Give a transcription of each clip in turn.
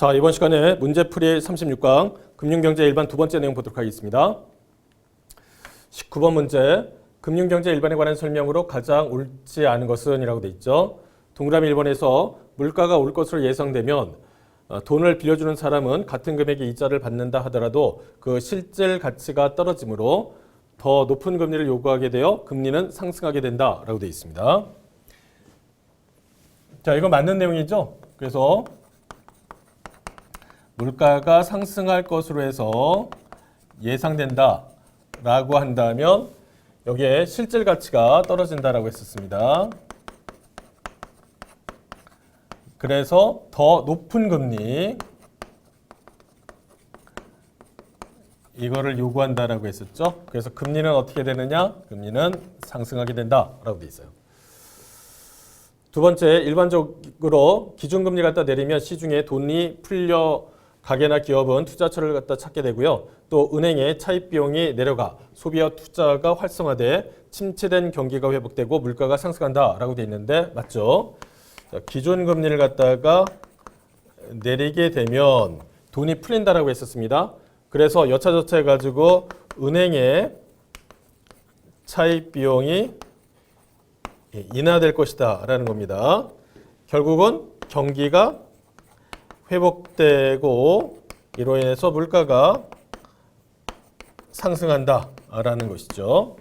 자, 이번 시간에 문제풀이 36강 금융경제 일반 두 번째 내용 보도록 하겠습니다. 19번 문제, 금융경제 일반에 관한 설명으로 가장 옳지 않은 것은 이라고 돼 있죠. 동그라미 1번에서 물가가 올 것으로 예상되면 돈을 빌려주는 사람은 같은 금액의 이자를 받는다 하더라도 그 실질 가치가 떨어지므로 더 높은 금리를 요구하게 되어 금리는 상승하게 된다 라고 돼 있습니다. 자, 이거 맞는 내용이죠. 그래서 물가가 상승할 것으로 해서 예상된다 라고 한다면 여기에 실질 가치가 떨어진다라고 했었습니다. 그래서 더 높은 금리 이거를 요구한다라고 했었죠. 그래서 금리는 어떻게 되느냐? 금리는 상승하게 된다라고 돼 있어요. 두 번째, 일반적으로 기준금리 갖다 내리면 시중에 돈이 풀려 가게나 기업은 투자처를 갖다 찾게 되고요. 또 은행의 차입 비용이 내려가 소비와 투자가 활성화돼 침체된 경기가 회복되고 물가가 상승한다라고 돼 있는데 맞죠? 자, 기준금리를 갖다가 내리게 되면 돈이 풀린다라고 했었습니다. 그래서 여차저차 해가지고 은행의 차입 비용이 인하될 것이다 라는 겁니다. 결국은 경기가 회복되고 이로 인해서 물가가 상승한다 라는 것이죠.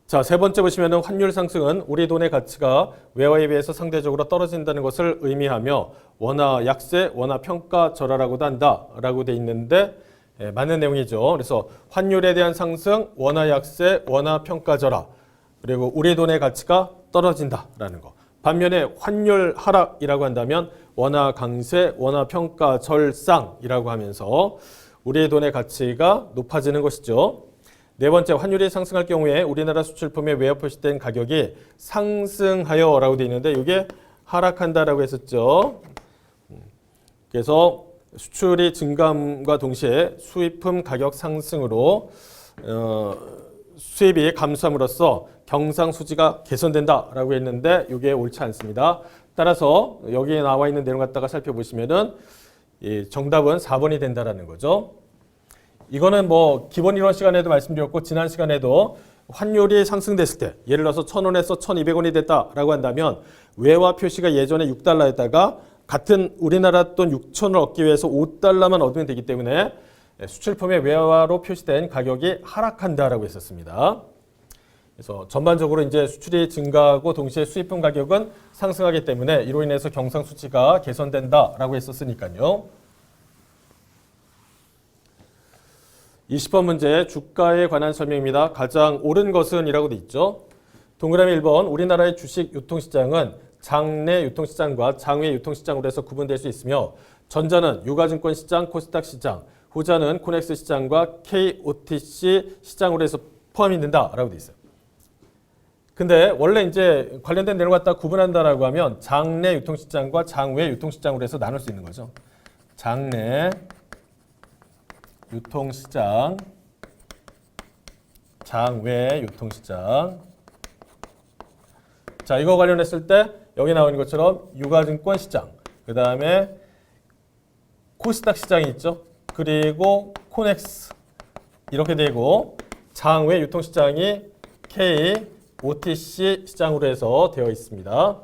자, 세 번째 보시면 환율 상승은 우리 돈의 가치가 외화에 비해서 상대적으로 떨어진다는 것을 의미하며 원화 약세, 원화 평가 절하라고도 한다 라고 돼 있는데 맞는 내용이죠. 그래서 환율에 대한 상승, 원화 약세, 원화 평가 절하, 그리고 우리 돈의 가치가 떨어진다라는 거. 반면에 환율 하락이라고 한다면 원화 강세, 원화 평가 절상이라고 하면서 우리 돈의 가치가 높아지는 것이죠. 네 번째, 환율이 상승할 경우에 우리나라 수출품의 외화 표시된 가격이 상승하여라고 되어 있는데 이게 하락한다라고 했었죠. 그래서 수출이 증감과 동시에 수입품 가격 상승으로 수입이 감소함으로써 경상수지가 개선된다라고 했는데 이게 옳지 않습니다. 따라서 여기에 나와 있는 내용 갖다가 살펴보시면은 정답은 4번이 된다라는 거죠. 이거는 뭐 기본 이론 시간에도 말씀드렸고 지난 시간에도 환율이 상승됐을 때 예를 들어서 1,000원에서 1,200원이 됐다라고 한다면 외화 표시가 예전에 6달러였다가 같은 우리나라 돈 6,000을 얻기 위해서 5달러만 얻으면 되기 때문에 수출품의 외화로 표시된 가격이 하락한다라고 했었습니다. 그래서 전반적으로 이제 수출이 증가하고 동시에 수입품 가격은 상승하기 때문에 이로 인해서 경상수지가 개선된다라고 했었으니까요. 20번 문제 주가에 관한 설명입니다. 가장 옳은 것은 이라고 돼 있죠. 동그라미 1번 우리나라의 주식 유통시장은 장내 유통시장과 장외 유통시장으로 해서 구분될 수 있으며 전자는 유가증권 시장, 코스닥 시장, 후자는 코넥스 시장과 KOTC 시장으로 해서 포함이 된다라고 돼 있어요. 근데 원래 이제 관련된 내용을 갖다 구분한다라고 하면 장내 유통시장과 장외 유통시장으로 해서 나눌 수 있는 거죠. 장내 유통시장, 장외 유통시장. 자, 이거 관련했을 때 여기 나오는 것처럼 유가증권 시장, 그 다음에 코스닥 시장이 있죠. 그리고 코넥스 이렇게 되고 장외 유통시장이 KOTC 시장으로 해서 되어 있습니다.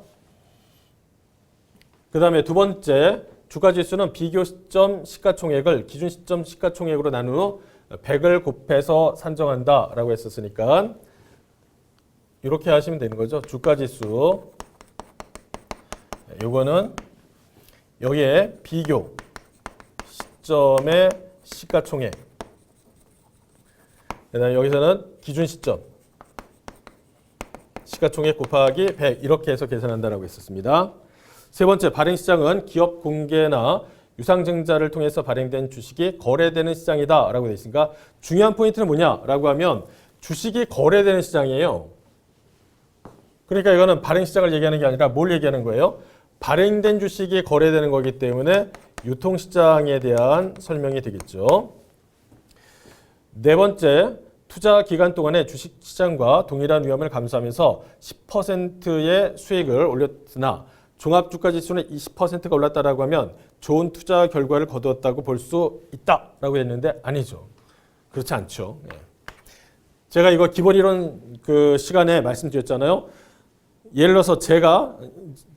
그 다음에 두 번째 주가지수는 비교 시점 시가총액을 기준 시점 시가총액으로 나눈 후 100을 곱해서 산정한다라고 했었으니까 이렇게 하시면 되는 거죠. 주가지수 요거는 여기에 비교 시점의 시가총액 그다음에 여기서는 기준 시점 시가총액 곱하기 100 이렇게 해서 계산한다라고 했었습니다. 세 번째, 발행시장은 기업 공개나 유상증자를 통해서 발행된 주식이 거래되는 시장이다 라고 되어 있으니까 중요한 포인트는 뭐냐라고 하면 주식이 거래되는 시장이에요. 그러니까 이거는 발행시장을 얘기하는 게 아니라 뭘 얘기하는 거예요? 발행된 주식이 거래되는 거기 때문에 유통시장에 대한 설명이 되겠죠. 네 번째, 투자 기간 동안에 주식시장과 동일한 위험을 감수하면서 10%의 수익을 올렸으나 종합주가지수는 20%가 올랐다라고 하면 좋은 투자 결과를 거두었다고 볼 수 있다라고 했는데 아니죠. 그렇지 않죠. 예. 제가 이거 기본이론 그 시간에 말씀드렸잖아요. 예를 들어서 제가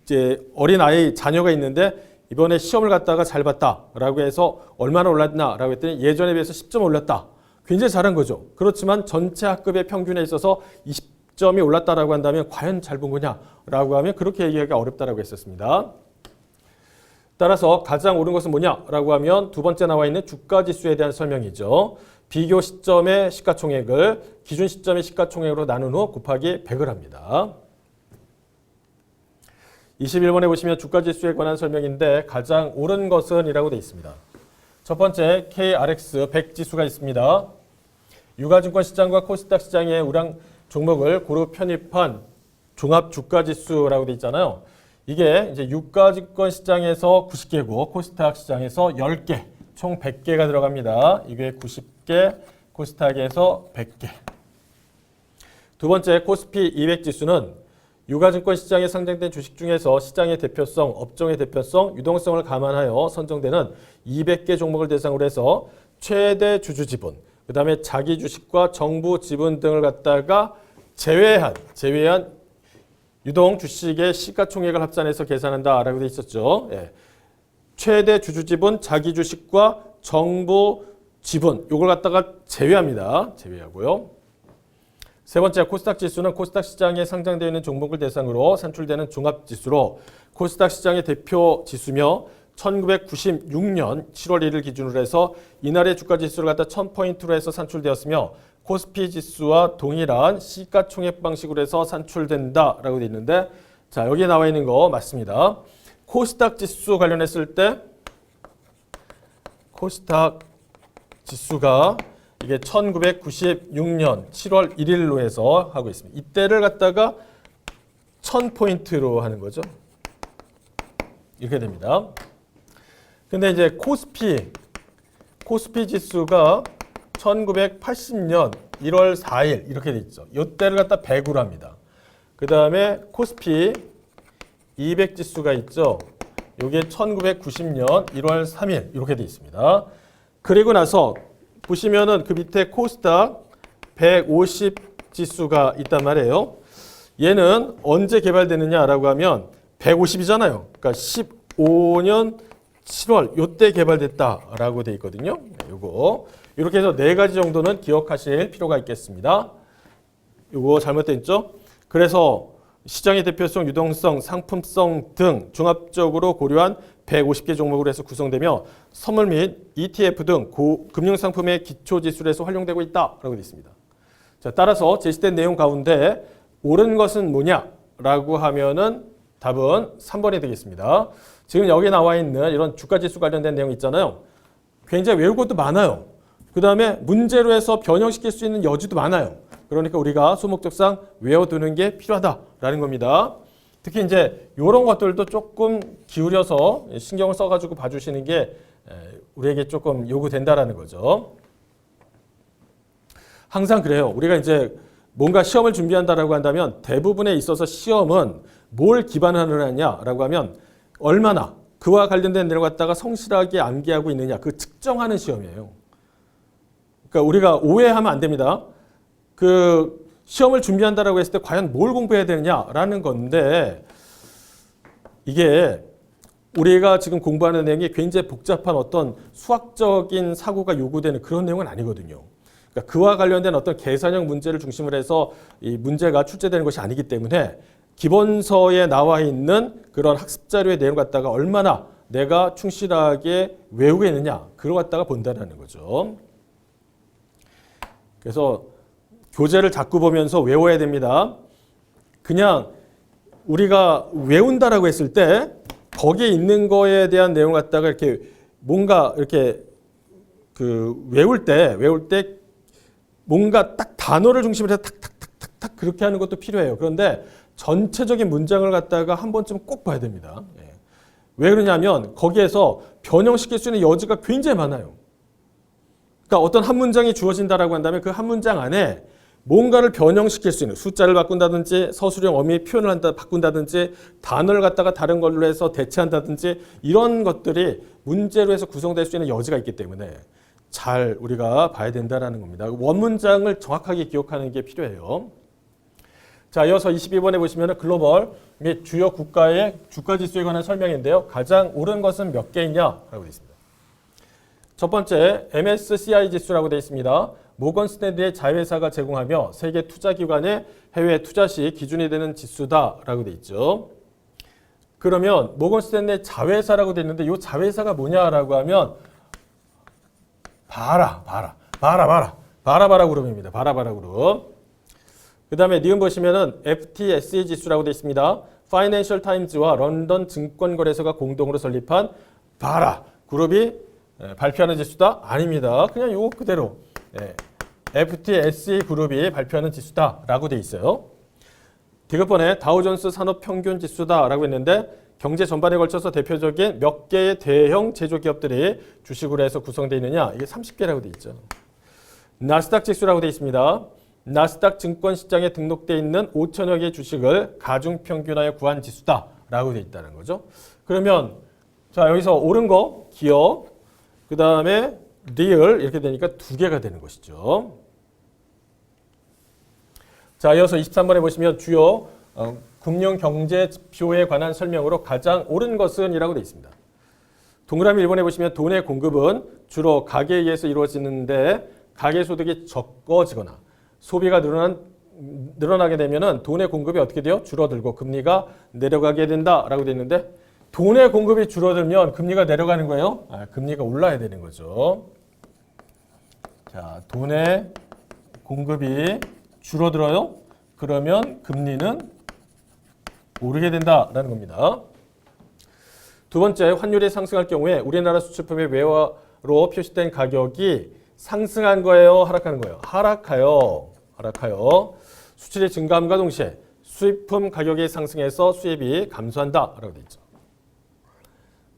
이제 어린 아이 자녀가 있는데 이번에 시험을 갔다가 잘 봤다라고 해서 얼마나 올랐나라고 했더니 예전에 비해서 10점 올랐다. 굉장히 잘한 거죠. 그렇지만 전체 학급의 평균에 있어서 20점이 올랐다라고 한다면 과연 잘 본 거냐라고 하면 그렇게 얘기하기가 어렵다라고 했었습니다. 따라서 가장 옳은 것은 뭐냐라고 하면 두 번째 나와 있는 주가지수에 대한 설명이죠. 비교 시점의 시가총액을 기준 시점의 시가총액으로 나눈 후 곱하기 100을 합니다. 21번에 보시면 주가지수에 관한 설명인데 가장 옳은 것은 이라고 되어 있습니다. 첫 번째 KRX 100 지수가 있습니다. 유가증권 시장과 코스닥 시장의 우량 종목을 고루 편입한 종합 주가지수라고 되어 있잖아요. 이게 이제 유가증권 시장에서 90개고 코스닥 시장에서 10개, 총 100개가 들어갑니다. 이게 90개, 코스닥에서 100개. 두 번째 코스피 200 지수는 유가증권 시장에 상장된 주식 중에서 시장의 대표성, 업종의 대표성, 유동성을 감안하여 선정되는 200개 종목을 대상으로 해서 최대 주주 지분, 그 다음에 자기 주식과 정부 지분 등을 갖다가 제외한 유동 주식의 시가총액을 합산해서 계산한다라고 되어 있었죠. 예. 최대 주주 지분, 자기 주식과 정부 지분, 이걸 갖다가 제외합니다. 제외하고요. 세 번째 코스닥 지수는 코스닥 시장에 상장되어 있는 종목을 대상으로 산출되는 종합지수로 코스닥 시장의 대표 지수며 1996년 7월 1일 기준으로 해서 이날의 주가지수를 갖다 1000포인트로 해서 산출되었으며 코스피 지수와 동일한 시가총액 방식으로 해서 산출된다라고 되어 있는데 자 여기에 나와 있는 거 맞습니다. 코스닥 지수 관련했을 때 코스닥 지수가 이게 1996년 7월 1일로 해서 하고 있습니다. 이때를 갖다가 1000포인트로 하는 거죠. 이렇게 됩니다. 근데 이제 코스피 지수가 1980년 1월 4일 이렇게 돼 있죠. 이때를 갖다 100으로 합니다. 그 다음에 코스피 200 지수가 있죠. 이게 1990년 1월 3일 이렇게 돼 있습니다. 그리고 나서 보시면은 그 밑에 코스닥 150 지수가 있단 말이에요. 얘는 언제 개발되느냐라고 하면 150이잖아요. 그러니까 15년 7월 요때 개발됐다라고 돼 있거든요. 요거 이렇게 해서 네 가지 정도는 기억하실 필요가 있겠습니다. 요거 잘못돼 있죠? 그래서 시장의 대표성, 유동성, 상품성 등 종합적으로 고려한 150개 종목으로 해서 구성되며 선물 및 ETF 등 금융상품의 기초지수로 해서 활용되고 있다라고 되어 있습니다. 자, 따라서 제시된 내용 가운데 옳은 것은 뭐냐라고 하면은 답은 3번이 되겠습니다. 지금 여기 나와 있는 이런 주가지수 관련된 내용 있잖아요. 굉장히 외울 것도 많아요. 그 다음에 문제로 해서 변형시킬 수 있는 여지도 많아요. 그러니까 우리가 수목적상 외워두는 게 필요하다라는 겁니다. 특히 이제 이런 것들도 조금 기울여서 신경을 써가지고 봐주시는 게 우리에게 조금 요구된다라는 거죠. 항상 그래요. 우리가 이제 뭔가 시험을 준비한다라고 한다면 대부분에 있어서 시험은 뭘 기반으로 하냐라고 하면 얼마나 그와 관련된 내용을 갖다가 성실하게 암기하고 있느냐 그 측정하는 시험이에요. 그러니까 우리가 오해하면 안 됩니다. 그 시험을 준비한다라고 했을 때 과연 뭘 공부해야 되느냐라는 건데 이게 우리가 지금 공부하는 내용이 굉장히 복잡한 어떤 수학적인 사고가 요구되는 그런 내용은 아니거든요. 그러니까 그와 관련된 어떤 계산형 문제를 중심으로 해서 이 문제가 출제되는 것이 아니기 때문에 기본서에 나와 있는 그런 학습 자료의 내용을 갖다가 얼마나 내가 충실하게 외우고 있느냐 그걸 갖다가 본다는 거죠. 그래서 교재를 자꾸 보면서 외워야 됩니다. 그냥 우리가 외운다라고 했을 때 거기에 있는 거에 대한 내용을 갖다가 이렇게 뭔가 이렇게 그 외울 때 뭔가 딱 단어를 중심으로 해서 탁탁탁탁탁 그렇게 하는 것도 필요해요. 그런데 전체적인 문장을 갖다가 한 번쯤 꼭 봐야 됩니다. 예. 왜 그러냐면 거기에서 변형시킬 수 있는 여지가 굉장히 많아요. 그러니까 어떤 한 문장이 주어진다라고 한다면 그 한 문장 안에 뭔가를 변형시킬 수 있는 숫자를 바꾼다든지 서술형 어미 표현을 바꾼다든지 단어를 갖다가 다른 걸로 해서 대체한다든지 이런 것들이 문제로 해서 구성될 수 있는 여지가 있기 때문에 잘 우리가 봐야 된다는 겁니다. 원문장을 정확하게 기억하는 게 필요해요. 자, 이어서 22번에 보시면 글로벌 및 주요 국가의 주가지수에 관한 설명인데요. 가장 옳은 것은 몇 개이냐라고 되어 있습니다. 첫 번째 MSCI 지수라고 되어 있습니다. 모건 스탠리의 자회사가 제공하며 세계 투자기관의 해외 투자 시 기준이 되는 지수다라고 되어 있죠. 그러면 모건 스탠리의 자회사라고 되어 있는데 이 자회사가 뭐냐라고 하면 바라 그룹입니다. 바라 그룹. 그 다음에 니은 보시면은 FTSE 지수라고 되어 있습니다. 파이낸셜 타임즈와 런던 증권거래소가 공동으로 설립한 바라 그룹이 발표하는 지수다? 아닙니다. 그냥 요거 그대로 FTSE 그룹이 발표하는 지수다라고 되어 있어요. 디귿번에 다우존스 산업평균 지수다라고 했는데 경제 전반에 걸쳐서 대표적인 몇 개의 대형 제조기업들이 주식으로 해서 구성되어 있느냐? 이게 30개라고 되어 있죠. 나스닥 지수라고 되어 있습니다. 나스닥 증권시장에 등록되어 있는 5천여 개의 주식을 가중평균하여 구한 지수다라고 되어 있다는 거죠. 그러면 자 여기서 옳은 거 기업, 그 다음에 리얼 이렇게 되니까 두 개가 되는 것이죠. 자, 이어서 23번에 보시면 주요 금융경제지표에 관한 설명으로 가장 옳은 것은 이라고 되어 있습니다. 동그라미 1번에 보시면 돈의 공급은 주로 가계에 의해서 이루어지는데 가계소득이 적어지거나 소비가 늘어나게 되면 돈의 공급이 어떻게 돼요? 줄어들고 금리가 내려가게 된다라고 되어 있는데 돈의 공급이 줄어들면 금리가 내려가는 거예요? 금리가 올라야 되는 거죠. 자, 돈의 공급이 줄어들어요? 그러면 금리는 오르게 된다라는 겁니다. 두 번째, 환율이 상승할 경우에 우리나라 수출품의 외화로 표시된 가격이 상승한 거예요? 하락하는 거예요? 하락하여. 수출이 증가함과 동시에 수입품 가격이 상승해서 수입이 감소한다라고 되어 있죠.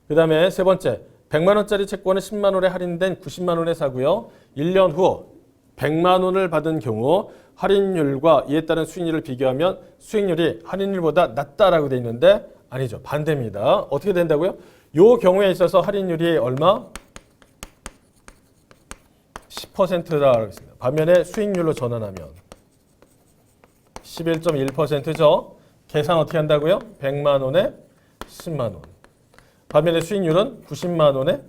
그 다음에 세 번째, 100만 원짜리 채권은 10만 원에 할인된 90만 원에 사고요. 1년 후 100만 원을 받은 경우 할인율과 이에 따른 수익률을 비교하면 수익률이 할인율보다 낮다라고 되어 있는데 아니죠. 반대입니다. 어떻게 된다고요? 이 경우에 있어서 할인율이 얼마? 10%라고 했습니다. 반면에 수익률로 전환하면 11.1%죠. 계산 어떻게 한다고요? 100만 원에 10만 원. 반면에 수익률은 90만 원에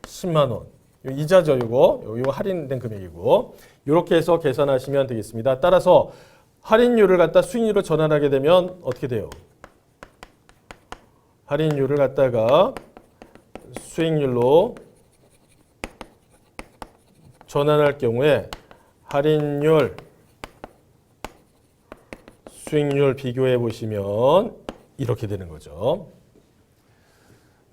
10만 원. 이자죠, 요거 할인된 금액이고. 이렇게 해서 계산하시면 되겠습니다. 따라서 할인율을 갖다 수익률로 전환하게 되면 어떻게 돼요? 할인율을 갖다가 수익률로 전환할 경우에 할인율, 수익률 비교해 보시면 이렇게 되는 거죠.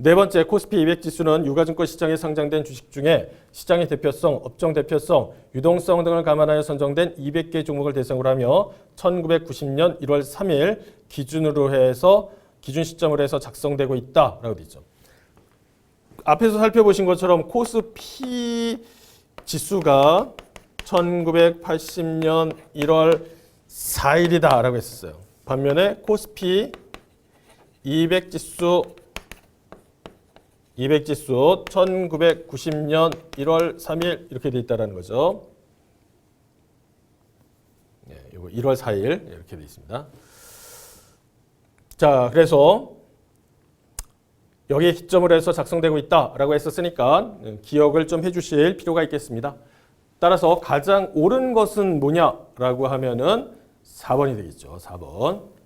네 번째, 코스피 200 지수는 유가증권 시장에 상장된 주식 중에 시장의 대표성, 업종 대표성, 유동성 등을 감안하여 선정된 200개 종목을 대상으로 하며 1990년 1월 3일 기준으로 해서 기준 시점으로 해서 작성되고 있다라고 되어 있죠. 앞에서 살펴보신 것처럼 코스피 지수가 1980년 1월 4일이다라고 했었어요. 반면에 코스피 200지수 1990년 1월 3일 이렇게 돼 있다라는 거죠. 네, 이거 1월 4일 이렇게 돼 있습니다. 자, 그래서 여기에 기점을 해서 작성되고 있다라고 했었으니까 기억을 좀 해주실 필요가 있겠습니다. 따라서 가장 옳은 것은 뭐냐라고 하면은 4번이 되겠죠. 4번.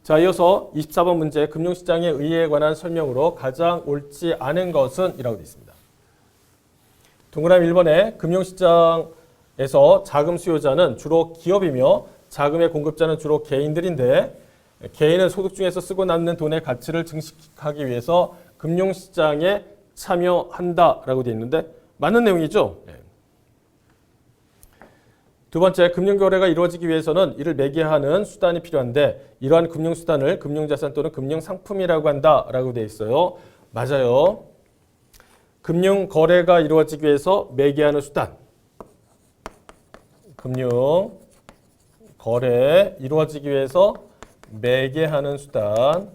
자, 이어서 24번 문제, 금융시장의 의의에 관한 설명으로 가장 옳지 않은 것은 이라고 되어 있습니다. 동그라미 1번에 금융시장에서 자금 수요자는 주로 기업이며 자금의 공급자는 주로 개인들인데 개인은 소득 중에서 쓰고 남는 돈의 가치를 증식하기 위해서 금융시장에 참여한다라고 되어 있는데 맞는 내용이죠? 네. 두 번째, 금융거래가 이루어지기 위해서는 이를 매개하는 수단이 필요한데 이러한 금융수단을 금융자산 또는 금융상품이라고 한다라고 되어 있어요. 맞아요. 금융거래가 이루어지기 위해서 매개하는 수단. 금융 거래 이루어지기 위해서 매개하는 수단.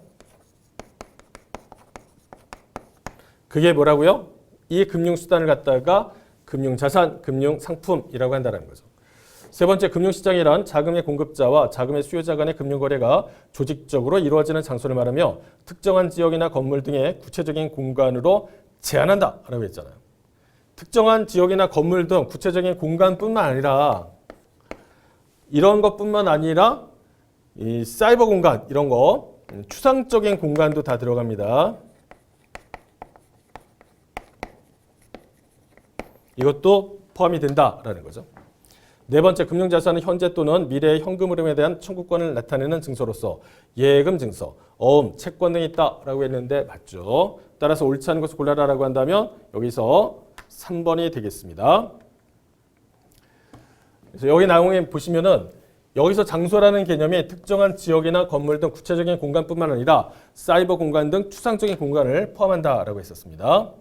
그게 뭐라고요? 이 금융수단을 갖다가 금융자산, 금융상품이라고 한다는 거죠. 세 번째, 금융시장이란 자금의 공급자와 자금의 수요자 간의 금융거래가 조직적으로 이루어지는 장소를 말하며 특정한 지역이나 건물 등의 구체적인 공간으로 제한한다 라고 했잖아요. 특정한 지역이나 건물 등 구체적인 공간뿐만 아니라 이런 것뿐만 아니라 이 사이버 공간 이런 거 추상적인 공간도 다 들어갑니다. 이것도 포함이 된다라는 거죠. 네 번째, 금융자산은 현재 또는 미래의 현금 흐름에 대한 청구권을 나타내는 증서로서 예금 증서, 어음, 채권 등이 있다라고 했는데 맞죠? 따라서 옳지 않은 것을 골라라라고 한다면 여기서 3번이 되겠습니다. 그래서 여기 나오는 보시면은 여기서 장소라는 개념이 특정한 지역이나 건물 등 구체적인 공간뿐만 아니라 사이버 공간 등 추상적인 공간을 포함한다라고 했었습니다.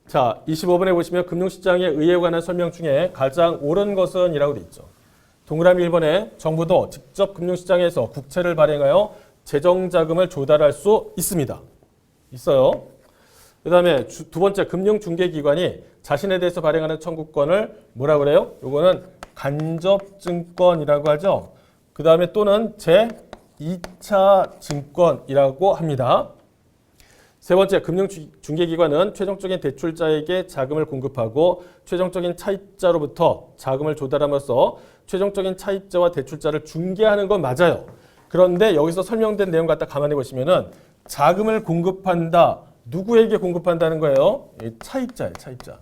자, 25번에 보시면 금융시장의 의회에 관한 설명 중에 가장 옳은 것은 이라고 되어 있죠. 동그라미 1번에 정부도 직접 금융시장에서 국채를 발행하여 재정자금을 조달할 수 있습니다. 있어요. 그 다음에 두 번째, 금융중개기관이 자신에 대해서 발행하는 청구권을 뭐라고 그래요? 요거는 간접증권이라고 하죠. 그 다음에 또는 제2차 증권이라고 합니다. 세 번째, 금융중개기관은 최종적인 대출자에게 자금을 공급하고 최종적인 차입자로부터 자금을 조달함으로써 최종적인 차입자와 대출자를 중개하는 건 맞아요. 그런데 여기서 설명된 내용 갖다 가만히 보시면은 자금을 공급한다. 누구에게 공급한다는 거예요? 차입자예요, 차입자.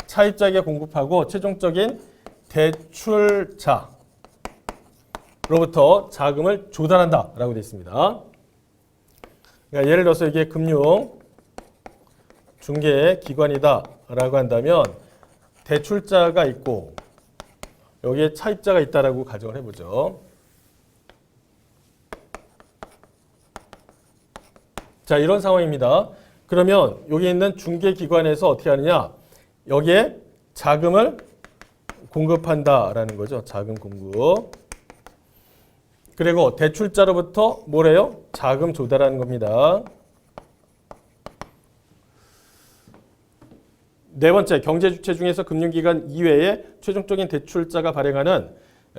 차입자에게 공급하고 최종적인 대출자로부터 자금을 조달한다라고 되어 있습니다. 그러니까 예를 들어서 이게 금융 중개기관이다라고 한다면 대출자가 있고 여기에 차입자가 있다라고 가정을 해보죠. 자, 이런 상황입니다. 그러면 여기 있는 중개기관에서 어떻게 하느냐? 여기에 자금을 공급한다라는 거죠. 자금 공급. 그리고 대출자로부터 뭐래요? 자금 조달하는 겁니다. 네 번째, 경제주체 중에서 금융기관 이외에 최종적인 대출자가 발행하는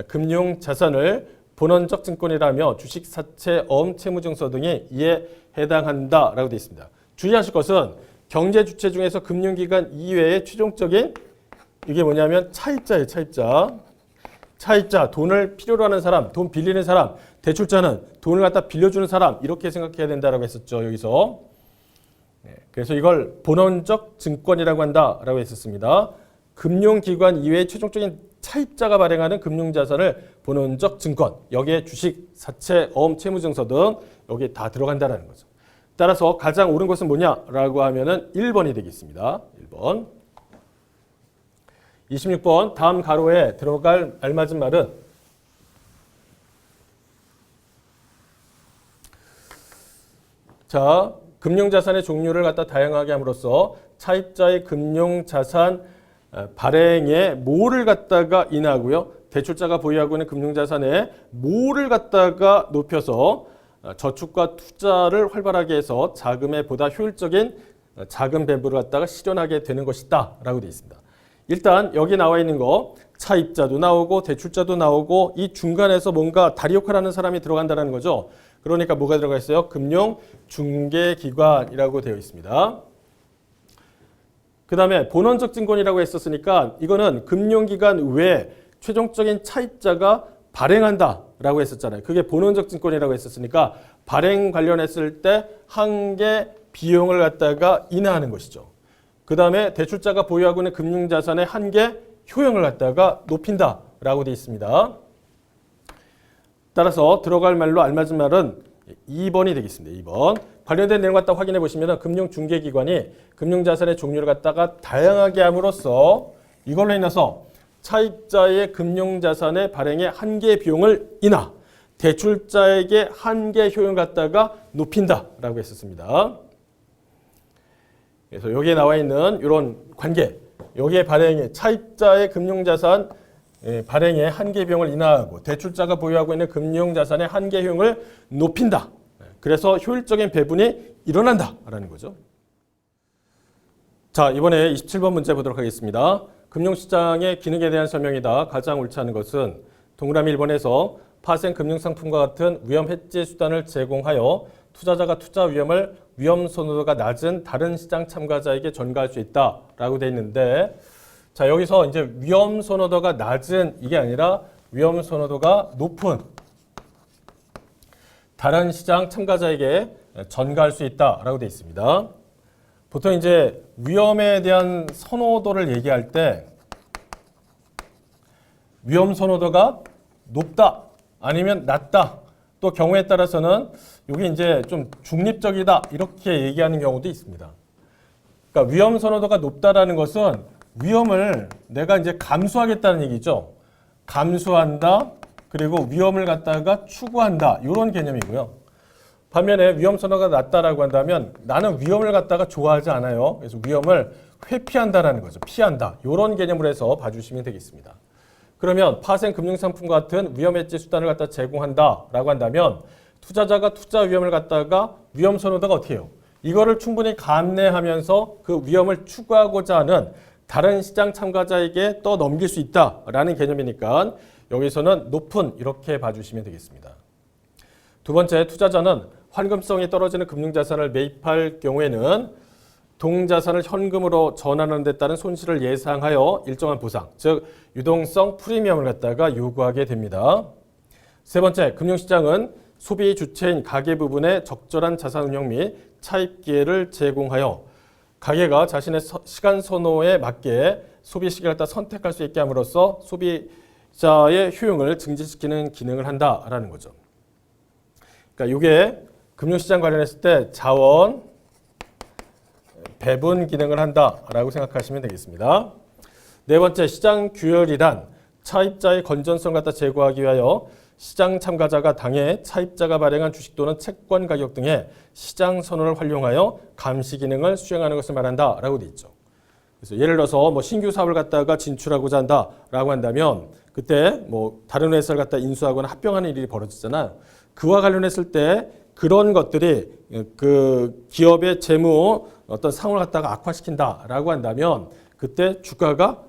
금융자산을 본원적 증권이라며 주식, 사채, 어음, 채무증서 등이 이에 해당한다라고 되어 있습니다. 주의하실 것은 경제주체 중에서 금융기관 이외에 최종적인 이게 뭐냐면 차입자예요. 차입자, 돈을 필요로 하는 사람, 돈 빌리는 사람, 대출자는 돈을 갖다 빌려주는 사람 이렇게 생각해야 된다라고 했었죠. 여기서. 그래서 이걸 본원적 증권이라고 한다라고 했었습니다. 금융기관 이외에 최종적인 차입자가 발행하는 금융자산을 본원적 증권, 여기에 주식, 사채, 어음, 채무증서 등 여기에 다 들어간다는 거죠. 따라서 가장 옳은 것은 뭐냐라고 하면은 1번이 되겠습니다. 1번. 26번 다음 가로에 들어갈 알맞은 말은 자, 금융자산의 종류를 갖다 다양하게 함으로써 차입자의 금융자산 발행에 뭐를 갖다가 인하하고요. 대출자가 보유하고 있는 금융자산에 뭐를 갖다가 높여서 저축과 투자를 활발하게 해서 자금에 보다 효율적인 자금 배분을 갖다가 실현하게 되는 것이다 라고 되어 있습니다. 일단 여기 나와 있는 거 차입자도 나오고 대출자도 나오고 이 중간에서 뭔가 다리 역할을 하는 사람이 들어간다는 거죠. 그러니까 뭐가 들어가 있어요? 금융중개기관이라고 되어 있습니다. 그 다음에 본원적 증권이라고 했었으니까 이거는 금융기관 외에 최종적인 차입자가 발행한다라고 했었잖아요. 그게 본원적 증권이라고 했었으니까 발행 관련했을 때 한계 비용을 갖다가 인하하는 것이죠. 그 다음에 대출자가 보유하고 있는 금융자산의 한계 효용을 갖다가 높인다라고 되어 있습니다. 따라서 들어갈 말로 알맞은 말은 2번이 되겠습니다. 2번. 관련된 내용 갖다 확인해 보시면 금융중개기관이 금융자산의 종류를 갖다가 다양하게 함으로써 이걸로 인해서 차입자의 금융자산의 발행에 한계 비용을 인하, 대출자에게 한계 효용을 갖다가 높인다라고 했었습니다. 그래서 여기에 나와 있는 이런 관계, 여기에 발행의 차입자의 금융자산 발행의 한계 비용을 인하하고 대출자가 보유하고 있는 금융자산의 한계 효용을 높인다. 그래서 효율적인 배분이 일어난다라는 거죠. 자, 이번에 27번 문제 보도록 하겠습니다. 금융시장의 기능에 대한 설명이다. 가장 옳지 않은 것은 동그라미 1번에서 파생 금융상품과 같은 위험 해지 수단을 제공하여 투자자가 투자 위험을 위험 선호도가 낮은 다른 시장 참가자에게 전가할 수 있다라고 되어 있는데, 자, 여기서 이제 위험 선호도가 낮은 이게 아니라 위험 선호도가 높은 다른 시장 참가자에게 전가할 수 있다라고 되어 있습니다. 보통 이제 위험에 대한 선호도를 얘기할 때 위험 선호도가 높다 아니면 낮다, 또 경우에 따라서는 여기 이제 좀 중립적이다 이렇게 얘기하는 경우도 있습니다. 그러니까 위험 선호도가 높다라는 것은 위험을 내가 이제 감수하겠다는 얘기죠. 감수한다, 그리고 위험을 갖다가 추구한다, 이런 개념이고요. 반면에 위험 선호가 낮다라고 한다면 나는 위험을 갖다가 좋아하지 않아요. 그래서 위험을 회피한다라는 거죠. 피한다. 이런 개념으로 해서 봐주시면 되겠습니다. 그러면 파생 금융상품과 같은 위험 해지 수단을 갖다 제공한다라고 한다면 투자자가 투자 위험을 갖다가 위험 선호도가 어떻게 해요? 이거를 충분히 감내하면서 그 위험을 추구하고자 하는 다른 시장 참가자에게 떠넘길 수 있다라는 개념이니까 여기서는 높은 이렇게 봐주시면 되겠습니다. 두 번째, 투자자는 환금성이 떨어지는 금융자산을 매입할 경우에는 동자산을 현금으로 전환하는 데 따른 손실을 예상하여 일정한 보상, 즉 유동성 프리미엄을 갖다가 요구하게 됩니다. 세 번째, 금융시장은 소비 주체인 가계 부분에 적절한 자산 운용 및 차입 기회를 제공하여 가계가 자신의 시간 선호에 맞게 소비 시기를 갖다 선택할 수 있게 함으로써 소비자의 효용을 증진시키는 기능을 한다라는 거죠. 그러니까 이게 금융시장 관련했을 때 자원 배분 기능을 한다라고 생각하시면 되겠습니다. 네 번째, 시장 규율이란 차입자의 건전성 갖다 제고하기 위하여 시장 참가자가 당해 차입자가 발행한 주식 또는 채권 가격 등의 시장 선호를 활용하여 감시 기능을 수행하는 것을 말한다라고 되어 있죠. 그래서 예를 들어서 뭐 신규 사업을 갖다가 진출하고자 한다라고 한다면 그때 뭐 다른 회사를 갖다 인수하거나 합병하는 일이 벌어지잖아요. 그와 관련했을 때 그런 것들이 그 기업의 재무 어떤 상황을 갖다가 악화시킨다라고 한다면 그때 주가가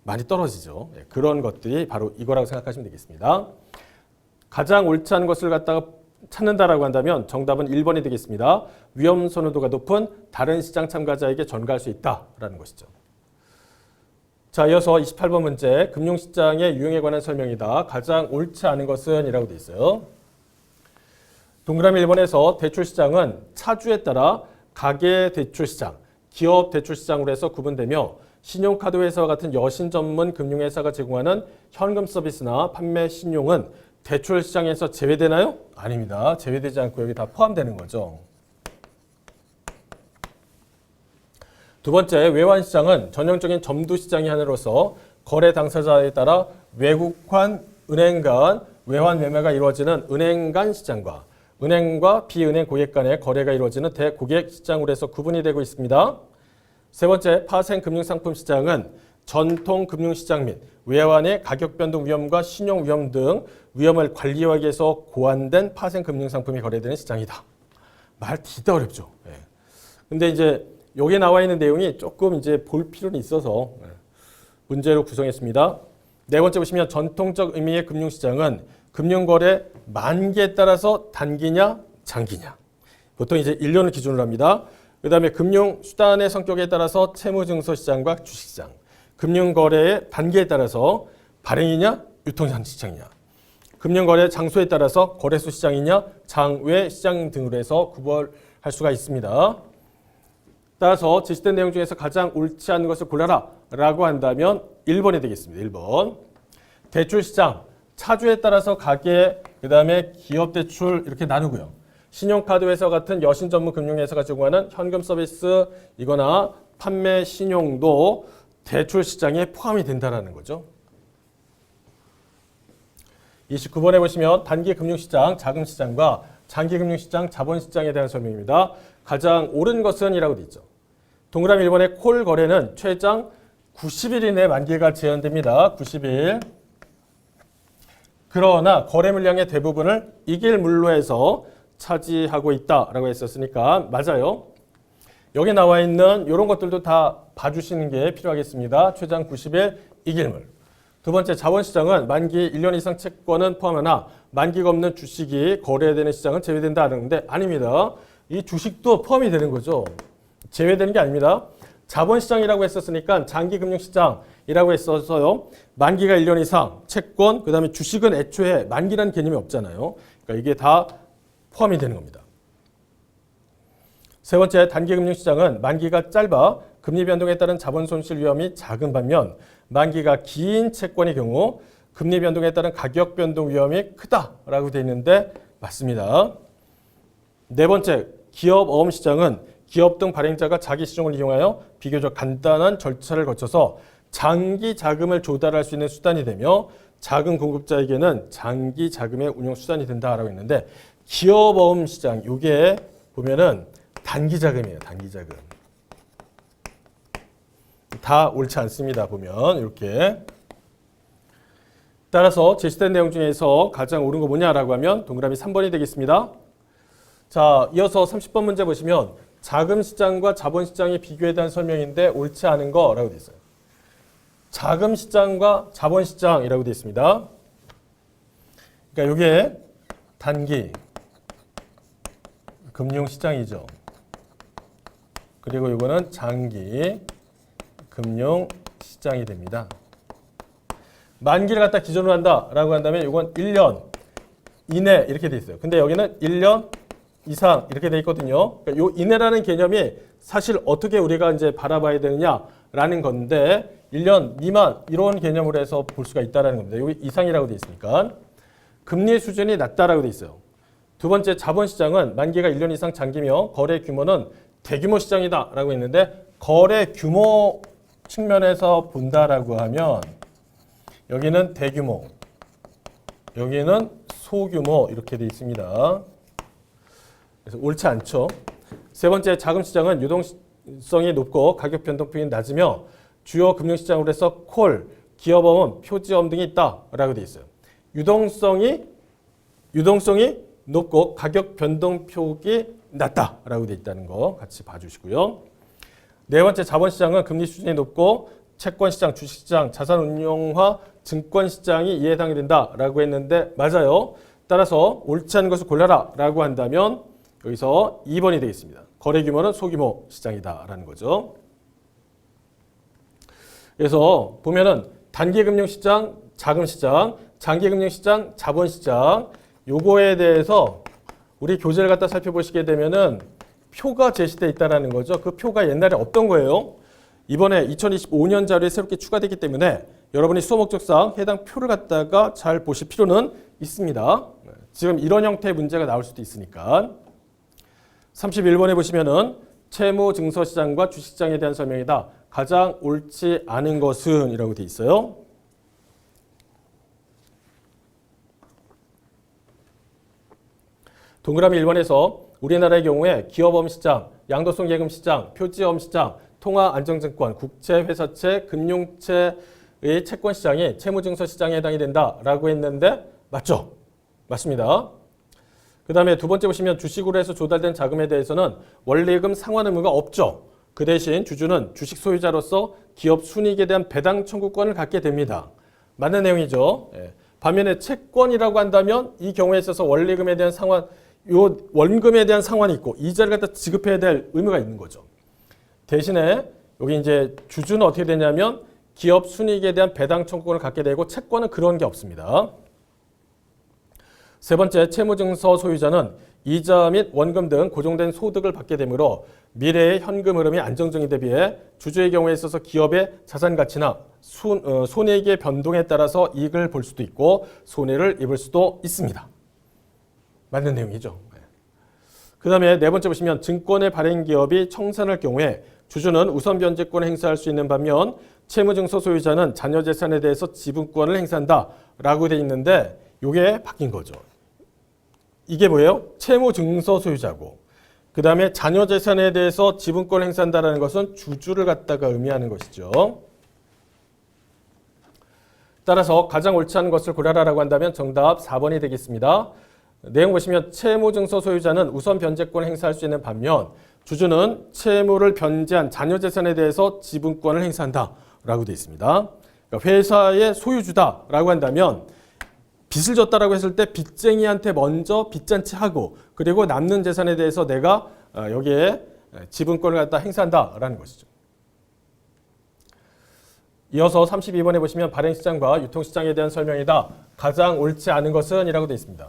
많이 떨어지죠. 그런 것들이 바로 이거라고 생각하시면 되겠습니다. 가장 옳지 않은 것을 갖다가 찾는다라고 한다면 정답은 1번이 되겠습니다. 위험 선호도가 높은 다른 시장 참가자에게 전가할 수 있다라는 것이죠. 자, 이어서 28번 문제, 금융시장의 유형에 관한 설명이다. 가장 옳지 않은 것은 이라고 되어 있어요. 동그라미 1번에서 대출시장은 차주에 따라 가계대출시장, 기업대출시장으로 해서 구분되며 신용카드 회사와 같은 여신 전문 금융회사가 제공하는 현금 서비스나 판매 신용은 대출 시장에서 제외되나요? 아닙니다. 제외되지 않고 여기 다 포함되는 거죠. 두 번째, 외환시장은 전형적인 점도시장이 하나로서 거래 당사자에 따라 외국환 은행 간 외환 매매가 이루어지는 은행 간 시장과 은행과 비은행 고객 간의 거래가 이루어지는 대고객 시장으로 해서 구분이 되고 있습니다. 세 번째, 파생 금융상품 시장은 전통 금융시장 및 외환의 가격 변동 위험과 신용 위험 등 위험을 관리하기 위해서 고안된 파생 금융상품이 거래되는 시장이다. 말 진짜 어렵죠. 근데 이제 여기에 나와 있는 내용이 조금 이제 볼 필요는 있어서 문제로 구성했습니다. 네 번째 보시면 전통적 의미의 금융시장은 금융거래 만기에 따라서 단기냐 장기냐. 보통 이제 1년을 기준으로 합니다. 그 다음에 금융수단의 성격에 따라서 채무증서시장과 주식시장. 금융거래의 단계에 따라서 발행이냐 유통시장이냐. 금융거래 장소에 따라서 거래소 시장이냐 장외 시장 등으로 해서 구분할 수가 있습니다. 따라서 제시된 내용 중에서 가장 옳지 않은 것을 골라라 라고 한다면 1번이 되겠습니다. 1번. 대출시장, 차주에 따라서 가계, 그 다음에 기업대출 이렇게 나누고요. 신용카드 회사 같은 여신 전문 금융회사가 제공하는 현금 서비스 이거나 판매 신용도 대출 시장에 포함이 된다는 거죠. 29번에 보시면 단기 금융시장, 자금시장과 장기 금융시장, 자본시장에 대한 설명입니다. 가장 옳은 것은 이라고 되어 있죠. 동그라미 1번의 콜 거래는 최장 90일 이내 만기가 제한됩니다. 90일. 그러나 거래 물량의 대부분을 이길 물로에서 차지하고 있다라고 했었으니까 맞아요. 여기 나와 있는 이런 것들도 다 봐주시는 게 필요하겠습니다. 최장 90일 이길물. 두 번째, 자본시장은 만기 1년 이상 채권은 포함하나 만기가 없는 주식이 거래되는 시장은 제외된다 하는데 아닙니다. 이 주식도 포함이 되는 거죠. 제외되는 게 아닙니다. 자본시장이라고 했었으니까 장기금융시장이라고 했어서요. 만기가 1년 이상 채권, 그 다음에 주식은 애초에 만기라는 개념이 없잖아요. 그러니까 이게 다 포함이 되는 겁니다. 세 번째, 단기금융시장은 만기가 짧아 금리 변동에 따른 자본 손실 위험이 작은 반면 만기가 긴 채권의 경우 금리 변동에 따른 가격 변동 위험이 크다라고 되어 있는데 맞습니다. 네 번째, 기업 어음 시장은 기업 등 발행자가 자기 시중을 이용하여 비교적 간단한 절차를 거쳐서 장기 자금을 조달할 수 있는 수단이 되며 자금 공급자에게는 장기 자금의 운용 수단이 된다라고 했는데 기업 어음 시장 이게 보면은 단기 자금이에요. 단기 자금. 다 옳지 않습니다. 보면 이렇게. 따라서 제시된 내용 중에서 가장 옳은 거 뭐냐라고 하면 동그라미 3번이 되겠습니다. 자, 이어서 30번 문제 보시면 자금시장과 자본시장의 비교에 대한 설명인데 옳지 않은 거라고 되어 있어요. 자금시장과 자본시장이라고 되어 있습니다. 그러니까 이게 단기 금융시장이죠. 그리고 이거는 장기 금융시장이 됩니다. 만기를 갖다 기준으로 한다라고 한다면 이건 1년 이내 이렇게 돼 있어요. 근데 여기는 1년 이상 이렇게 돼 있거든요. 그러니까 요 이내라는 개념이 사실 어떻게 우리가 이제 바라봐야 되느냐라는 건데 1년 미만 이런 개념으로 해서 볼 수가 있다라는 겁니다. 여기 이상이라고 돼 있으니까 금리 수준이 낮다라고 돼 있어요. 두 번째, 자본시장은 만기가 1년 이상 장기며 거래 규모는 대규모 시장이다라고 했는데 거래 규모 측면에서 본다라고 하면 여기는 대규모, 여기는 소규모 이렇게 돼 있습니다. 그래서 옳지 않죠. 세 번째, 자금시장은 유동성이 높고 가격 변동폭이 낮으며 주요 금융시장으로 해서 콜, 기업어음, 표지어음 등이 있다라고 돼 있어요. 유동성이 높고 가격 변동폭이 낮다라고 돼 있다는 거 같이 봐주시고요. 네 번째, 자본시장은 금리 수준이 높고 채권시장, 주식시장, 자산운용화, 증권시장이 이에 해당이 된다라고 했는데 맞아요. 따라서 옳지 않은 것을 골라라라고 한다면 여기서 2번이 되겠습니다. 거래 규모는 소규모 시장이다라는 거죠. 그래서 보면은 단기금융시장, 자금시장, 장기금융시장, 자본시장 요거에 대해서 우리 교재를 갖다 살펴보시게 되면은 표가 제시되어 있다는 거죠. 그 표가 옛날에 없던 거예요. 이번에 2025년 자료에 새롭게 추가되기 때문에 여러분이 수업 목적상 해당 표를 갖다가 잘 보실 필요는 있습니다. 지금 이런 형태의 문제가 나올 수도 있으니까. 31번에 보시면은 채무증서시장과 주식시장에 대한 설명이다. 가장 옳지 않은 것은 이라고 되어 있어요. 동그라미 1번에서 우리나라의 경우에 기업어음시장, 양도성예금시장, 표지어음시장, 통화안정증권, 국채회사채, 금융채의 채권시장이 채무증서시장에 해당이 된다라고 했는데 맞죠? 맞습니다. 그 다음에 두 번째 보시면 주식으로 해서 조달된 자금에 대해서는 원리금 상환 의무가 없죠. 그 대신 주주는 주식 소유자로서 기업 순이익에 대한 배당 청구권을 갖게 됩니다. 맞는 내용이죠. 예. 반면에 채권이라고 한다면 이 경우에 있어서 원리금에 대한 상환, 요 원금에 대한 상환이 있고 이자를 갖다 지급해야 될 의무가 있는 거죠. 대신에 여기 이제 주주는 어떻게 되냐면 기업 순이익에 대한 배당 청구권을 갖게 되고 채권은 그런 게 없습니다. 세 번째, 채무증서 소유자는 이자 및 원금 등 고정된 소득을 받게 되므로 미래의 현금 흐름이 안정적인 데 비해 주주의 경우에 있어서 기업의 자산 가치나 손해액의 변동에 따라서 이익을 볼 수도 있고 손해를 입을 수도 있습니다. 맞는 내용이죠. 그 다음에 네 번째 보시면 증권의 발행 기업이 청산할 경우에 주주는 우선 변제권을 행사할 수 있는 반면 채무증서 소유자는 자녀 재산에 대해서 지분권을 행사한다라고 돼 있는데 이게 바뀐 거죠. 이게 뭐예요? 채무증서 소유자고 그 다음에 자녀 재산에 대해서 지분권을 행사한다는 것은 주주를 갖다가 의미하는 것이죠. 따라서 가장 옳지 않은 것을 고르라라고 한다면 정답 4번이 되겠습니다. 내용 보시면 채무증서 소유자는 우선 변제권을 행사할 수 있는 반면 주주는 채무를 변제한 자녀 재산에 대해서 지분권을 행사한다라고 되어 있습니다. 그러니까 회사의 소유주다라고 한다면 빚을 졌다라고 했을 때 빚쟁이한테 먼저 빚잔치 하고 그리고 남는 재산에 대해서 내가 여기에 지분권을 갖다 행사한다라는 것이죠. 이어서 32번에 보시면 발행시장과 유통시장에 대한 설명이다. 가장 옳지 않은 것은 이라고 되어 있습니다.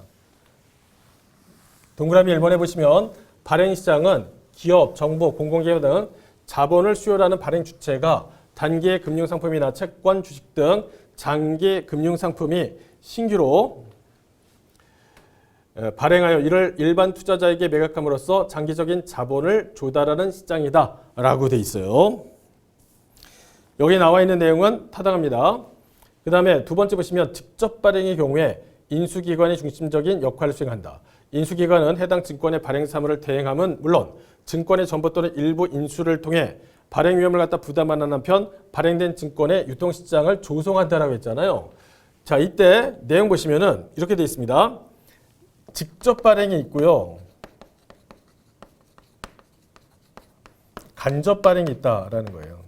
동그라미 1번에 보시면 발행시장은 기업, 정부, 공공기업 등 자본을 수요하는 발행 주체가 단기 금융상품이나 채권, 주식 등 장기 금융상품이 신규로 발행하여 이를 일반 투자자에게 매각함으로써 장기적인 자본을 조달하는 시장이다 라고 돼 있어요. 여기 나와 있는 내용은 타당합니다. 그 다음에 두 번째 보시면 직접 발행의 경우에 인수기관이 중심적인 역할을 수행한다. 인수기관은 해당 증권의 발행 사무를 대행함은 물론 증권의 전부 또는 일부 인수를 통해 발행 위험을 갖다 부담하는 한편 발행된 증권의 유통시장을 조성한다라고 했잖아요. 자, 이때 내용 보시면은 이렇게 되어 있습니다. 직접 발행이 있고요. 간접 발행이 있다라는 거예요.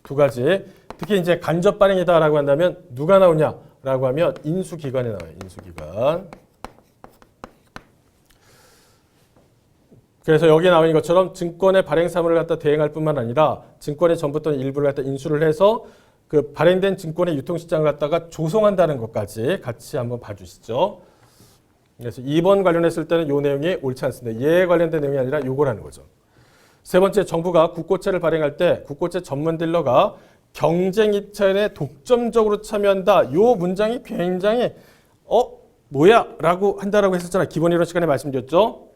두 가지. 특히 이제 간접 발행이다라고 한다면 누가 나오냐라고 하면 인수기관이 나와요. 인수기관. 그래서 여기에 나오는 것처럼 증권의 발행 사무를 갖다 대행할 뿐만 아니라 증권의 전부 또는 일부를 갖다 인수를 해서 그 발행된 증권의 유통시장을 갖다가 조성한다는 것까지 같이 한번 봐주시죠. 그래서 2번 관련했을 때는 이 내용이 옳지 않습니다. 얘에 관련된 내용이 아니라 요거라는 거죠. 세 번째, 정부가 국고채를 발행할 때 국고채 전문 딜러가 경쟁 입찰에 독점적으로 참여한다. 요 문장이 굉장히 뭐야? 라고 한다라고 했었잖아요. 기본 이론 시간에 말씀드렸죠.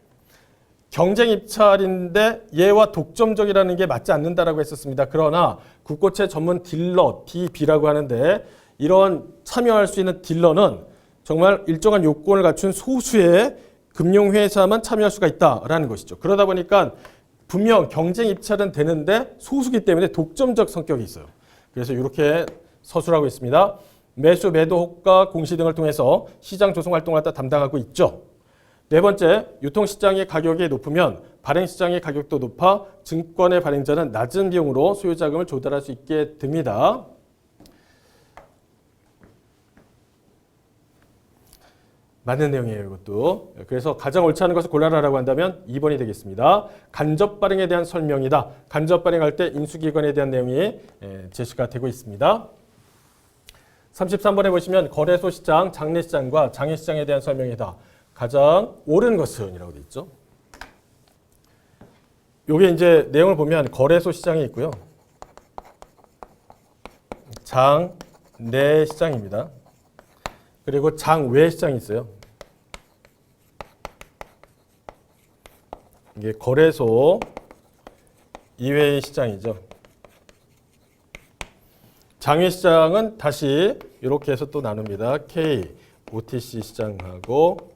경쟁 입찰인데 얘와 독점적이라는 게 맞지 않는다라고 했었습니다. 그러나 국고채 전문 딜러, DB라고 하는데 이런 참여할 수 있는 딜러는 정말 일정한 요건을 갖춘 소수의 금융회사만 참여할 수가 있다라는 것이죠. 그러다 보니까 분명 경쟁 입찰은 되는데 소수기 때문에 독점적 성격이 있어요. 그래서 이렇게 서술하고 있습니다. 매수, 매도, 호가, 공시 등을 통해서 시장 조성 활동을 갖다 담당하고 있죠. 네 번째, 유통시장의 가격이 높으면 발행시장의 가격도 높아 증권의 발행자는 낮은 비용으로 소유자금을 조달할 수 있게 됩니다. 맞는 내용이에요, 이것도. 그래서 가장 옳지 않은 것을 골라라라고 한다면 2번이 되겠습니다. 간접 발행에 대한 설명이다. 간접 발행할 때 인수기관에 대한 내용이 제시가 되고 있습니다. 33번에 보시면 거래소 시장, 장례시장과 장외시장에 대한 설명이다. 가장 옳은 것은 이라고 되어 있죠. 요게 이제 내용을 보면 거래소 시장이 있고요. 장내 시장입니다. 그리고 장외 시장이 있어요. 이게 거래소 이외의 시장이죠. 장외 시장은 다시 이렇게 해서 또 나눕니다. K, OTC 시장하고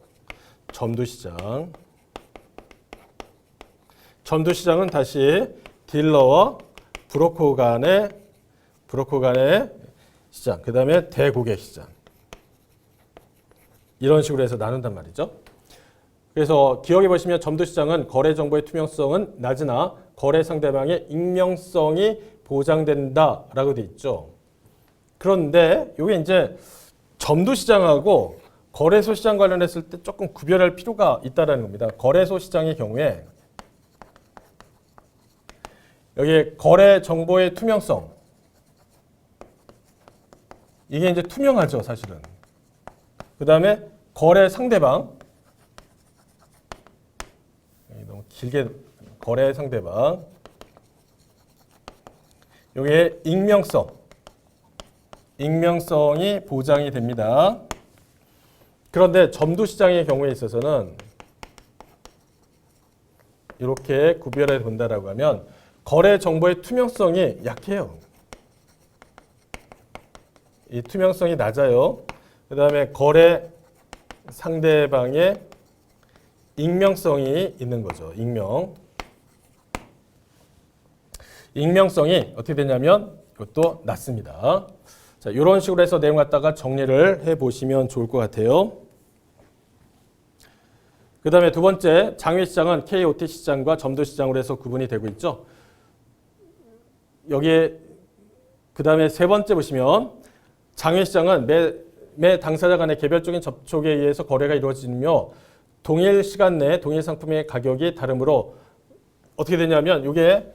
점도시장. 점도시장은 다시 딜러와 브로커 간의 시장, 그 다음에 대고객 시장. 이런 식으로 해서 나눈단 말이죠. 그래서 기억해 보시면 점도시장은 거래 정보의 투명성은 낮으나 거래 상대방의 익명성이 보장된다라고 돼 있죠. 그런데 이게 이제 점도시장하고 거래소 시장 관련했을 때 조금 구별할 필요가 있다는 겁니다. 거래소 시장의 경우에 여기 거래 정보의 투명성, 이게 이제 투명하죠, 사실은. 그 다음에 거래 상대방, 너무 길게 거래 상대방, 여기에 익명성이 보장이 됩니다. 그런데 점도시장의 경우에 있어서는 이렇게 구별해 본다라고 하면 거래 정보의 투명성이 약해요. 이 투명성이 낮아요. 그 다음에 거래 상대방의 익명성이 있는 거죠. 익명성이 어떻게 되냐면 이것도 낮습니다. 자, 이런 식으로 해서 내용 갖다가 정리를 해보시면 좋을 것 같아요. 그 다음에 두 번째, 장외시장은 KOT 시장과 점도 시장으로 해서 구분이 되고 있죠. 여기에 그 다음에 세 번째 보시면 장외시장은 매 당사자 간의 개별적인 접촉에 의해서 거래가 이루어지며 동일 시간 내에 동일 상품의 가격이 다르므로 어떻게 되냐면 이게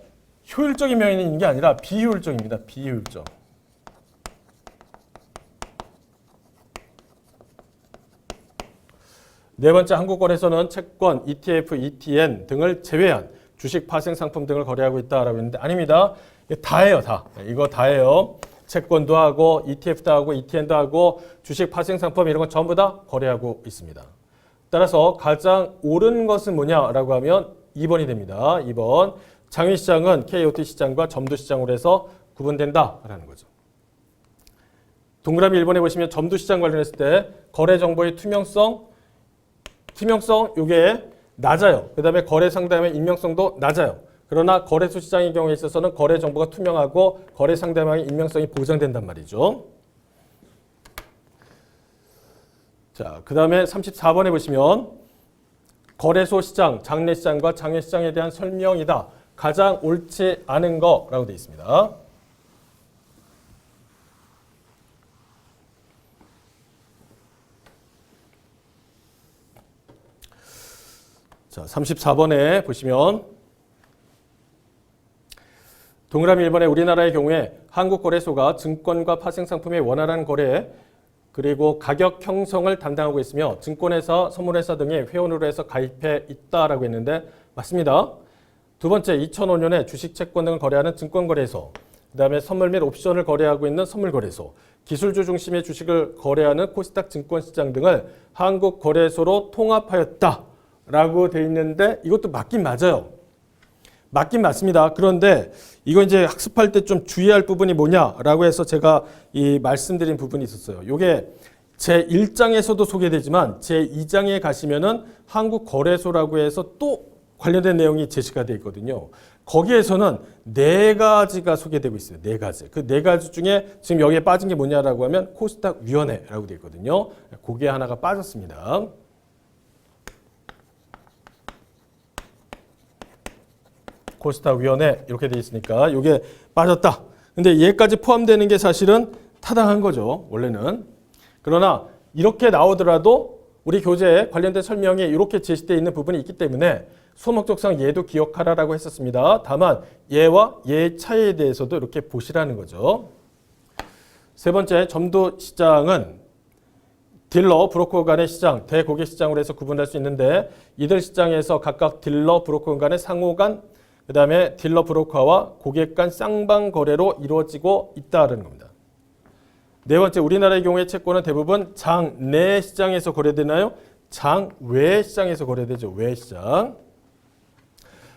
효율적인 면이 있는 게 아니라 비효율적입니다. 비효율적. 네 번째, 한국거래소는 채권, ETF, ETN 등을 제외한 주식 파생 상품 등을 거래하고 있다라고 했는데 아닙니다. 다예요, 다. 이거 다예요. 채권도 하고 ETF도 하고 ETN도 하고 주식 파생 상품 이런 건 전부 다 거래하고 있습니다. 따라서 가장 옳은 것은 뭐냐라고 하면 2번이 됩니다. 2번. 장외시장은 KOT 시장과 점도 시장으로 해서 구분된다라는 거죠. 동그라미 1번에 보시면 점도 시장 관련했을 때 거래 정보의 투명성 이게 낮아요. 그 다음에 거래 상대방의 익명성도 낮아요. 그러나 거래소 시장의 경우에 있어서는 거래 정보가 투명하고 거래 상대방의 익명성이 보장된단 말이죠. 자, 그 다음에 34번에 보시면 거래소 시장, 장내시장과 장외시장에 대한 설명이다. 가장 옳지 않은 거라고 되어 있습니다. 자, 34번에 보시면 동그라미 1번에 우리나라의 경우에 한국거래소가 증권과 파생상품의 원활한 거래 그리고 가격 형성을 담당하고 있으며 증권회사, 선물회사 등의 회원으로 해서 가입해 있다라고 했는데 맞습니다. 두 번째, 2005년에 주식, 채권 등을 거래하는 증권거래소, 그 다음에 선물 및 옵션을 거래하고 있는 선물거래소, 기술주 중심의 주식을 거래하는 코스닥 증권시장 등을 한국거래소로 통합하였다라고 돼 있는데 이것도 맞긴 맞아요. 맞긴 맞습니다. 그런데 이거 이제 학습할 때 좀 주의할 부분이 뭐냐라고 해서 제가 이 말씀드린 부분이 있었어요. 이게 제 1장에서도 소개되지만 제 2장에 가시면은 한국거래소라고 해서 또 관련된 내용이 제시가 되어 있거든요. 거기에서는 4가지가 소개되고 있어요. 4가지. 그 4가지 중에 지금 여기에 빠진 게 뭐냐라고 하면 코스닥 위원회라고 되어 있거든요. 그게 하나가 빠졌습니다. 코스닥 위원회 이렇게 되어 있으니까 이게 빠졌다. 근데 얘까지 포함되는 게 사실은 타당한 거죠. 원래는. 그러나 이렇게 나오더라도 우리 교재에 관련된 설명이 이렇게 제시되어 있는 부분이 있기 때문에 소목적상 얘도 기억하라라고 했었습니다. 다만 얘와 얘의 차이에 대해서도 이렇게 보시라는 거죠. 세 번째, 점도 시장은 딜러, 브로커 간의 시장, 대고객 시장으로 해서 구분할 수 있는데 이들 시장에서 각각 딜러, 브로커 간의 상호 간, 그 다음에 딜러, 브로커와 고객 간 쌍방 거래로 이루어지고 있다는 겁니다. 네 번째, 우리나라의 경우에 채권은 대부분 장내 시장에서 거래되나요? 장외 시장에서 거래되죠. 외 시장.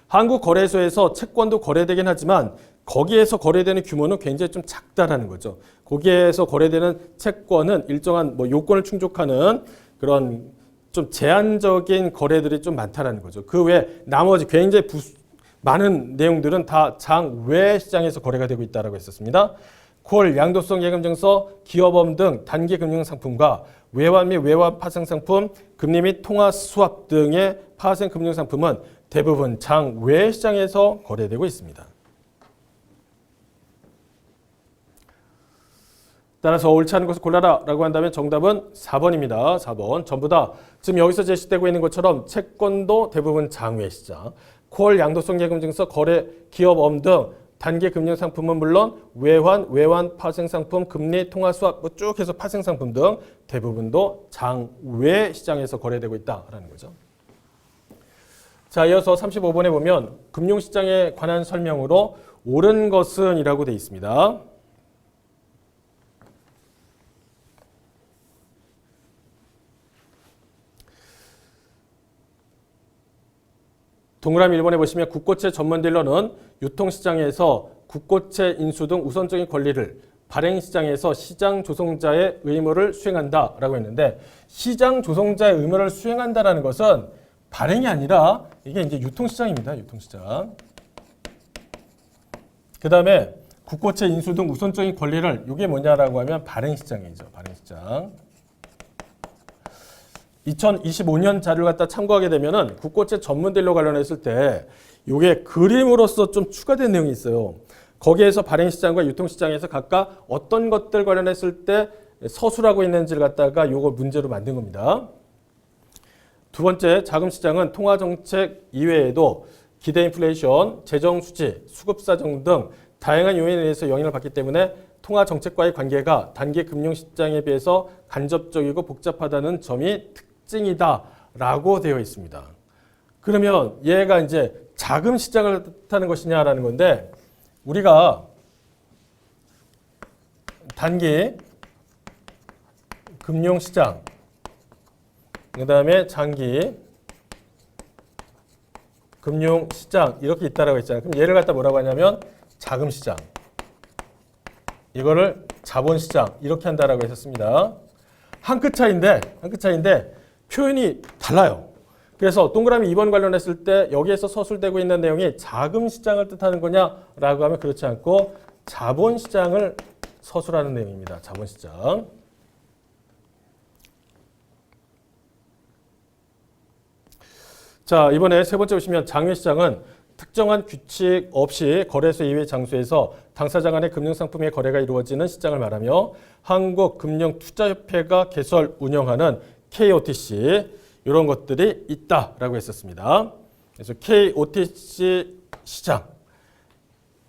한국거래소에서 채권도 거래되긴 하지만 거기에서 거래되는 규모는 굉장히 좀 작다라는 거죠. 거기에서 거래되는 채권은 일정한 뭐 요건을 충족하는 그런 좀 제한적인 거래들이 좀 많다라는 거죠. 그 외에 나머지 굉장히 많은 내용들은 다 장외 시장에서 거래가 되고 있다라고 했었습니다. 콜, 양도성 예금증서, 기업엄 등 단기 금융 상품과 외환 및 외환 파생 상품, 금리 및 통화 수합 등의 파생 금융 상품은 대부분 장외 시장에서 거래되고 있습니다. 따라서 옳지 않은 것을 골라라 라고 한다면 정답은 4번입니다. 4번. 전부 다 지금 여기서 제시되고 있는 것처럼 채권도 대부분 장외 시장, 콜, 양도성 예금증서, 거래, 기업엄 등 단기 금융 상품은 물론 외환 파생 상품, 금리, 통화 수합 뭐 쭉 해서 파생 상품 등 대부분도 장외 시장에서 거래되고 있다라는 거죠. 자, 이어서 35번에 보면 금융시장에 관한 설명으로 옳은 것은 이라고 되어 있습니다. 동그라미 1번에 보시면 국고채 전문 딜러는 유통시장에서 국고채 인수 등 우선적인 권리를 발행시장에서 시장 조성자의 의무를 수행한다라고 했는데 시장 조성자의 의무를 수행한다라는 것은 발행이 아니라 이게 이제 유통시장입니다. 유통시장. 그 다음에 국고채 인수 등 우선적인 권리를 이게 뭐냐라고 하면 발행시장이죠. 발행시장. 2025년 자료를 갖다 참고하게 되면은 국고채 전문 딜러 관련했을 때 이게 그림으로서 좀 추가된 내용이 있어요. 거기에서 발행시장과 유통시장에서 각각 어떤 것들 관련했을 때 서술하고 있는지를 갖다가 요거 문제로 만든 겁니다. 두 번째, 자금시장은 통화정책 이외에도 기대 인플레이션, 재정 수지, 수급 사정 등 다양한 요인에 의해서 영향을 받기 때문에 통화정책과의 관계가 단기 금융시장에 비해서 간접적이고 복잡하다는 점이 특징이다라고 되어 있습니다. 그러면 얘가 이제 자금시장을 뜻하는 것이냐라는 건데 우리가 단기 금융시장, 그 다음에 장기 금융시장 이렇게 있다라고 했잖아요. 그럼 얘를 갖다 뭐라고 하냐면 자금시장, 이거를 자본시장 이렇게 한다라고 했었습니다. 한 끗 차이인데 표현이 달라요. 그래서 동그라미 2번 관련했을 때 여기에서 서술되고 있는 내용이 자금시장을 뜻하는 거냐라고 하면 그렇지 않고 자본시장을 서술하는 내용입니다. 자본시장. 자, 이번에 세 번째 보시면 장외시장은 특정한 규칙 없이 거래소 이외 장소에서 당사자 간의 금융상품의 거래가 이루어지는 시장을 말하며 한국금융투자협회가 개설 운영하는 KOTC 이런 것들이 있다라고 했었습니다. 그래서 KOTC 시장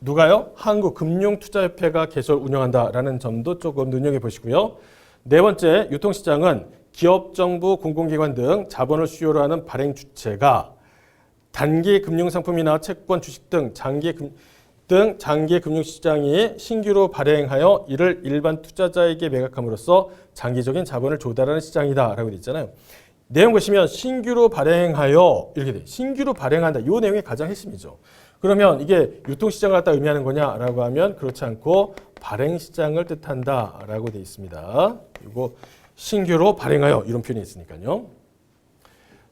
누가요? 한국금융투자협회가 개설 운영한다라는 점도 조금 눈여겨보시고요. 네 번째, 유통시장은 기업, 정부, 공공기관 등 자본을 수요로 하는 발행 주체가 단기 금융상품이나 채권, 주식 등 장기 금융시장이 신규로 발행하여 이를 일반 투자자에게 매각함으로써 장기적인 자본을 조달하는 시장이다라고 되어 있잖아요. 내용 보시면 신규로 발행하여 이렇게 돼. 신규로 발행한다. 이 내용이 가장 핵심이죠. 그러면 이게 유통시장을 갖다 의미하는 거냐라고 하면 그렇지 않고 발행시장을 뜻한다라고 되어 있습니다. 이거 신규로 발행하여 이런 표현이 있으니까요.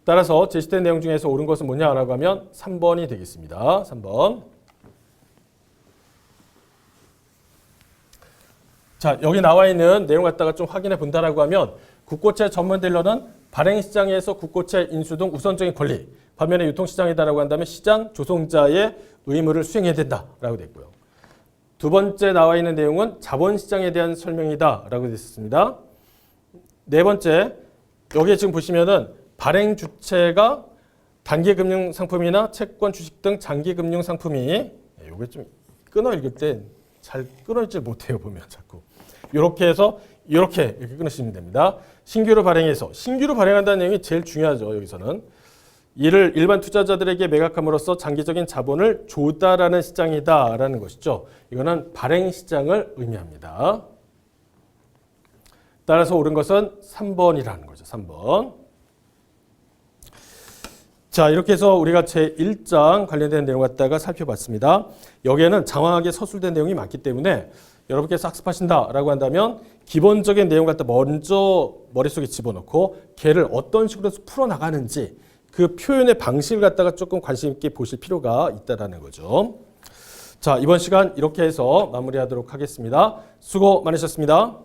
따라서 제시된 내용 중에서 옳은 것은 뭐냐라고 하면 3번이 되겠습니다. 3번. 자, 여기 나와 있는 내용 갖다가 좀 확인해 본다라고 하면 국고채 전문 딜러는 발행시장에서 국고채 인수 등 우선적인 권리, 반면에 유통시장이다라고 한다면 시장 조성자의 의무를 수행해야 된다라고 되어 있고요. 두 번째 나와 있는 내용은 자본시장에 대한 설명이다라고 되어 있습니다. 네 번째, 여기에 지금 보시면은 발행 주체가 단기 금융 상품이나 채권, 주식 등 장기 금융 상품이 이게 좀 끊어 읽을 때 잘 끊어 읽지 못해요. 보면 자꾸 이렇게 해서 이렇게 끊으시면 됩니다. 신규로 발행해서 신규로 발행한다는 내용이 제일 중요하죠. 여기서는 이를 일반 투자자들에게 매각함으로써 장기적인 자본을 조달하는 시장이다라는 것이죠. 이거는 발행 시장을 의미합니다. 따라서 옳은 것은 3번이라는 거죠. 3번. 자, 이렇게 해서 우리가 제1장 관련된 내용 갖다가 살펴봤습니다. 여기에는 장황하게 서술된 내용이 많기 때문에 여러분께서 학습하신다라고 한다면 기본적인 내용 갖다 먼저 머릿속에 집어넣고 걔를 어떤 식으로 풀어나가는지 그 표현의 방식을 갖다가 조금 관심 있게 보실 필요가 있다는 거죠. 자, 이번 시간 이렇게 해서 마무리하도록 하겠습니다. 수고 많으셨습니다.